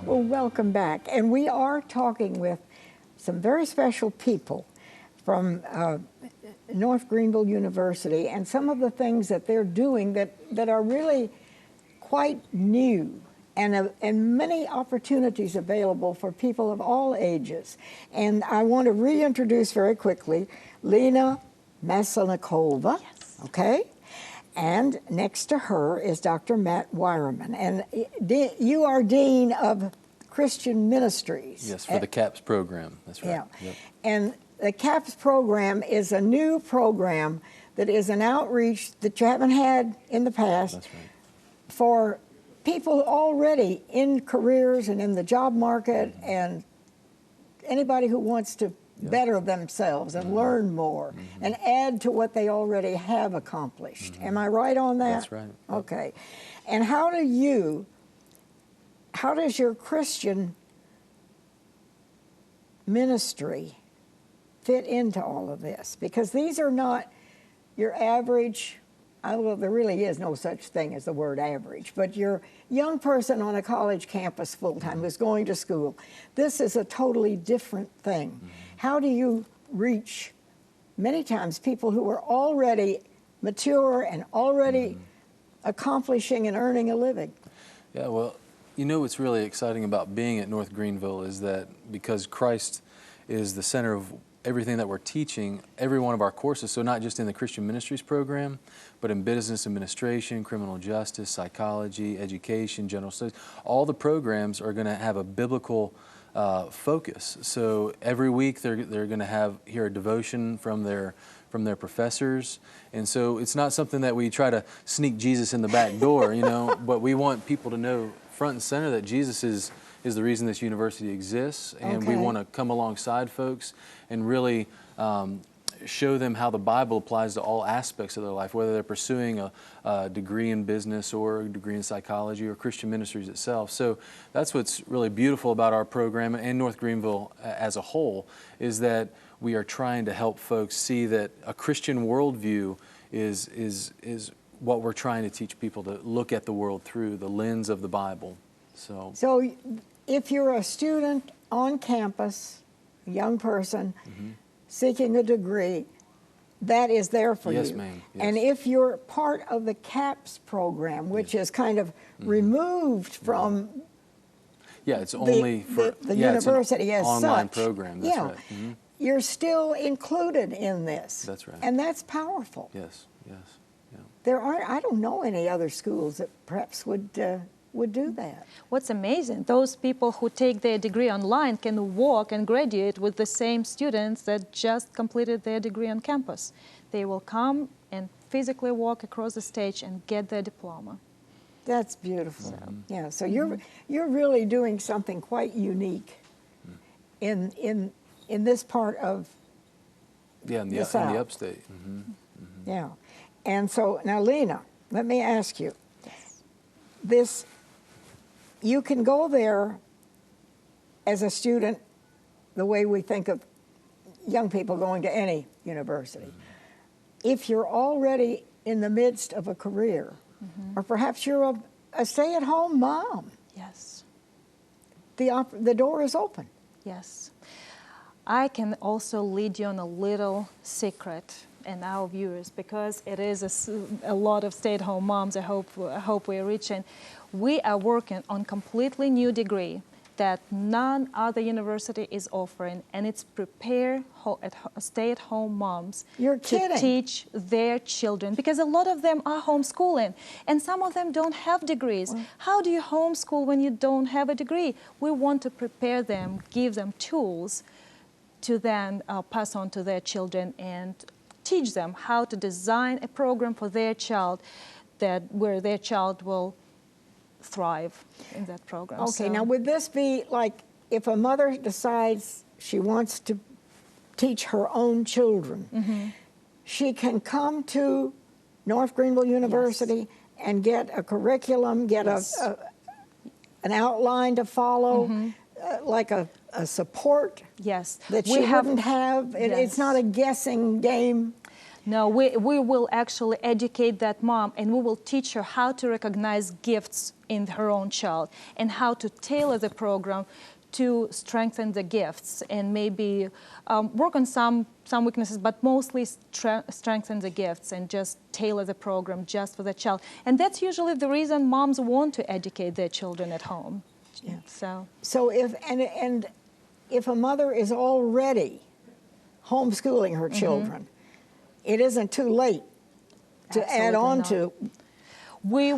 Well, welcome back. And we are talking with some very special people from North Greenville University, and some of the things that they're doing that are really quite new, and many opportunities available for people of all ages. And I want to reintroduce very quickly Lena Maslenikova, Yes. okay? And next to her is Dr. Matt Wireman. And you are Dean of Christian Ministries. Yes, for the CAPS program. That's right. Yeah. Yep. And the CAPS program is a new program that is an outreach that you haven't had in the past. That's right. For people already in careers and in the job market, and anybody who wants to better themselves and learn more and add to what they already have accomplished. Am I right on that? That's right. Yep. Okay. And how does your Christian ministry fit into all of this? Because these are not your average, well, there really is no such thing as the word average, but your young person on a college campus full-time who's going to school. This is a totally different thing. How do you reach, many times, people who are already mature and already accomplishing and earning a living? Yeah, well, you know what's really exciting about being at North Greenville is that because Christ is the center of everything that we're teaching, every one of our courses, so not just in the Christian Ministries program, but in business administration, criminal justice, psychology, education, general studies, all the programs are going to have a biblical focus. So every week they're going to hear a devotion from their professors, and so it's not something that we try to sneak Jesus in the back door, you know, but we want people to know front and center that Jesus is the reason this university exists, and we want to come alongside folks and really show them how the Bible applies to all aspects of their life, whether they're pursuing a degree in business or a degree in psychology or Christian Ministries itself. So that's what's really beautiful about our program and North Greenville as a whole, is that we are trying to help folks see that a Christian worldview is what we're trying to teach people, to look at the world through the lens of the Bible. So if you're a student on campus, a young person, seeking a degree, that is there for you. Yes, ma'am. Yes. And if you're part of the CAPS program, which is kind of removed from it's only for the university as such. Online program, that's right. You're still included in this. That's right. And that's powerful. Yes, yes. Yeah. There aren't, I don't know any other schools that perhaps would do that. What's amazing, those people who take their degree online can walk and graduate with the same students that just completed their degree on campus. They will come and physically walk across the stage and get their diploma. That's beautiful. Yeah, so you're really doing something quite unique in this part of in the South. upstate. Yeah. And so now, Lena, let me ask you, you can go there as a student the way we think of young people going to any university. If you're already in the midst of a career, or perhaps you're a stay-at-home mom, Yes. the door is open. Yes. I can also lead you on a little secret and our viewers, because it is a lot of stay-at-home moms I hope we're reaching. We are working on completely new degree that none other university is offering, and it's prepare stay-at-home moms to teach their children, because a lot of them are homeschooling, and some of them don't have degrees. How do you homeschool when you don't have a degree? We want to prepare them, give them tools to then pass on to their children and teach them how to design a program for their child where their child will thrive in that program. Okay, now would this be like if a mother decides she wants to teach her own children, she can come to North Greenville University and get a curriculum, get an outline to follow, like a support that she wouldn't have. It's not a guessing game. No, we will actually educate that mom, and we will teach her how to recognize gifts in her own child and how to tailor the program to strengthen the gifts and maybe work on some weaknesses, but mostly strengthen the gifts and just tailor the program just for the child. And that's usually the reason moms want to educate their children at home. Yeah. So if a mother is already homeschooling her children, it isn't too late to add Absolutely on not. to. we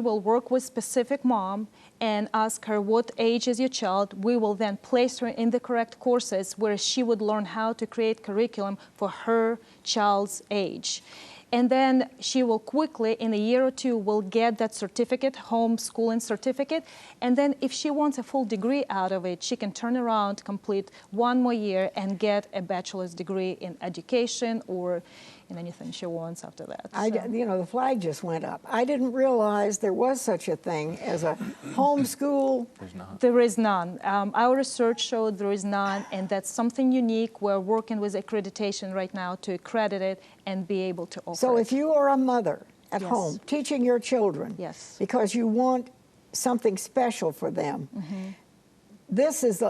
will work with specific mom and ask her what age is your child. We will then place her in the correct courses where she would learn how to create curriculum for her child's age. And then she will quickly, in a year or two, will get that certificate, homeschooling certificate. And then if she wants a full degree out of it, she can turn around, complete one more year, and get a bachelor's degree in education or in anything she wants after that. You know, the flag just went up. I didn't realize there was such a thing as a homeschool. There's not. There is none. Our research showed there is none, and that's something unique. We're working with accreditation right now to accredit it and be able to offer So it. if you are a mother at Yes. home teaching your children Yes. because you want something special for them, this is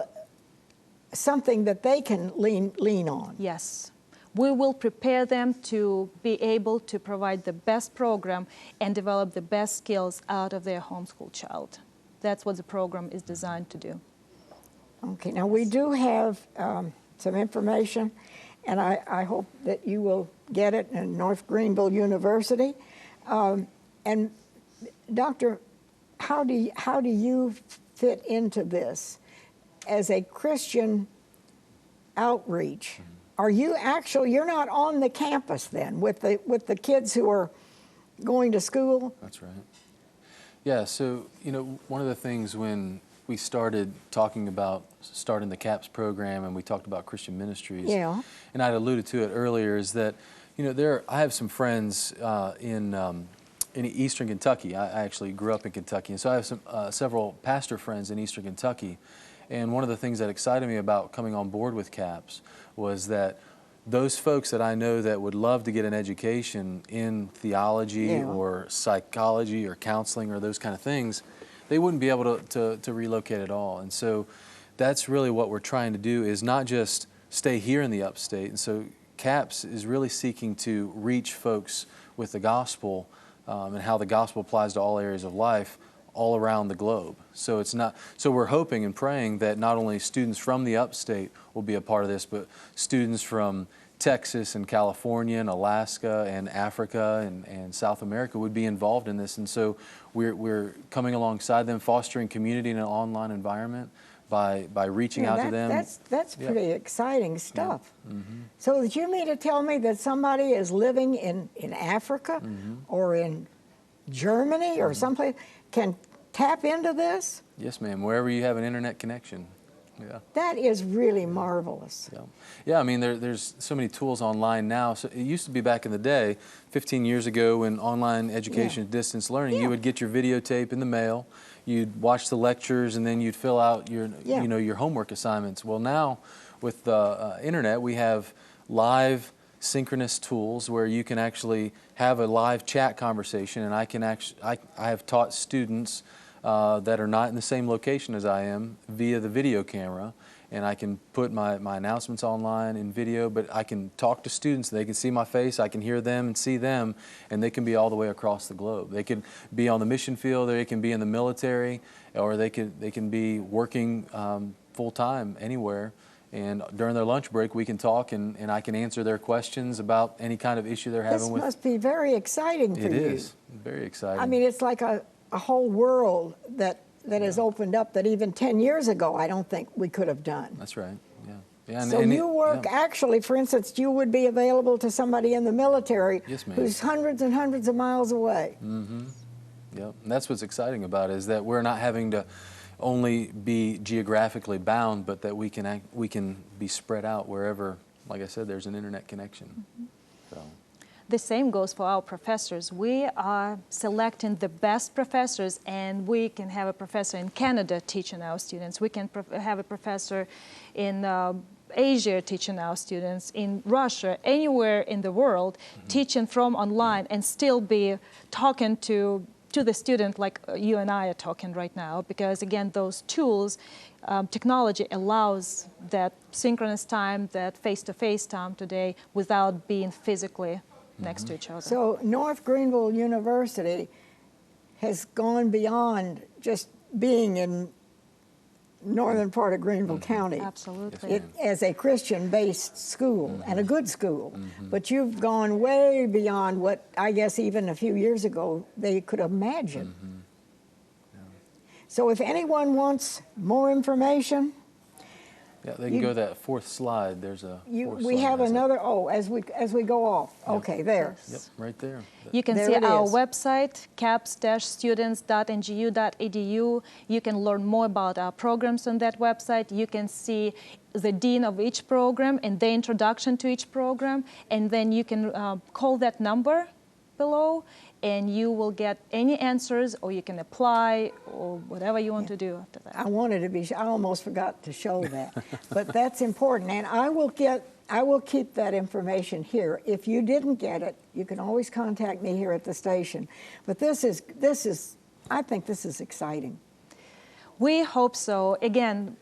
something that they can lean on. Yes. We will prepare them to be able to provide the best program and develop the best skills out of their homeschool child. That's what the program is designed to do. Okay, now we do have some information, and I hope that you will get it in North Greenville University. And Doctor, how do you fit into this as a Christian outreach? Are you actually, you're not on the campus then with the kids who are going to school? That's right. Yeah, so, you know, one of the things when we started talking about starting the CAPS program and we talked about Christian ministries, Yeah. and I'd alluded to it earlier, is that, you know, I have some friends in Eastern Kentucky. I actually grew up in Kentucky, and so I have several pastor friends in Eastern Kentucky. And one of the things that excited me about coming on board with CAPS was that those folks that I know that would love to get an education in theology Yeah. or psychology or counseling or those kind of things, they wouldn't be able to relocate at all. And so that's really what we're trying to do, is not just stay here in the upstate. And so CAPS is really seeking to reach folks with the gospel and how the gospel applies to all areas of life all around the globe. So it's not, so we're hoping and praying that not only students from the upstate will be a part of this, but students from Texas and California and Alaska and Africa and South America would be involved in this. And so we're coming alongside them, fostering community in an online environment by reaching out to them. That's Yeah. pretty exciting stuff. So did you mean to tell me that somebody is living in Africa or in Germany or someplace can tap into this? Yes, ma'am, wherever you have an internet connection. Yeah. That is really marvelous. Yeah, I mean, there's so many tools online now. So it used to be back in the day, 15 years ago, when online education, distance learning, Yeah. you would get your videotape in the mail, you'd watch the lectures, and then you'd fill out your, Yeah. you know, your homework assignments. Well, now with the internet, we have live synchronous tools where you can actually have a live chat conversation, and I have taught students that are not in the same location as I am via the video camera, and I can put my announcements online in video, but I can talk to students, they can see my face, I can hear them and see them, and they can be all the way across the globe. They can be on the mission field, or they can be in the military, or they can be working full-time anywhere. And during their lunch break, we can talk, and I can answer their questions about any kind of issue they're having This with. must be very exciting for you. It is very exciting. I mean, it's like a whole world that has opened up that even 10 years ago I don't think we could have done. That's right. Yeah. Yeah. So you work, actually, for instance, you would be available to somebody in the military Yes, ma'am. who's hundreds and hundreds of miles away. Yep. And that's what's exciting about it, is that we're not having to only be geographically bound, but that we can be spread out wherever, like I said, there's an internet connection. So. The same goes for our professors. We are selecting the best professors, and we can have a professor in Canada teaching our students. We can have a professor in Asia teaching our students, in Russia, anywhere in the world, teaching from online and still be talking to the student like you and I are talking right now, because again, those tools, technology allows that synchronous time, that face-to-face time today without being physically next to each other. So North Greenville University has gone beyond just being in northern part of Greenville County. Absolutely. It, as a Christian-based school and a good school, but you've gone way beyond what I guess even a few years ago they could imagine. So if anyone wants more information, Yeah, they can go to that fourth slide. There's a fourth we slide have has it. another. Oh, as we go off. Okay, there. Yep, right there. You can There see it our is. website, caps-students.ngu.edu. You can learn more about our programs on that website. You can see the dean of each program and the introduction to each program. And then you can call that number below, and you will get any answers, or you can apply, or whatever you want to do after that. I wanted to be. I almost forgot to show that, but that's important, and I will keep that information here. If you didn't get it, you can always contact me here at the station. But this is. I think this is exciting. We hope so. Again,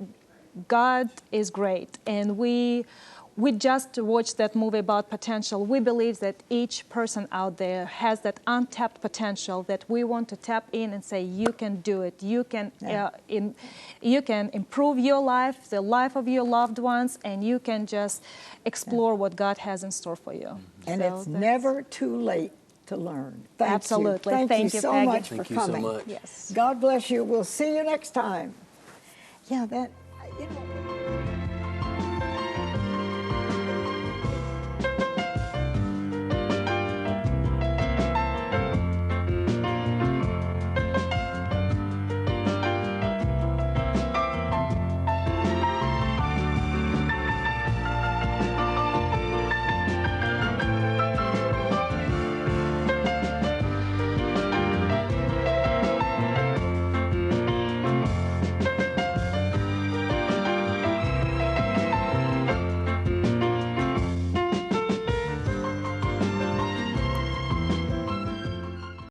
God is great, and we just watched that movie about potential. We believe that each person out there has that untapped potential that we want to tap in and say, you can do it. You can, you can improve your life, the life of your loved ones, and you can just explore what God has in store for you. And So it's that's- never too late to learn. Thank Absolutely. You. Thank you so Peggy. much Thank for you so coming. much. Yes. God bless you. We'll see you next time. Yeah, that, you know.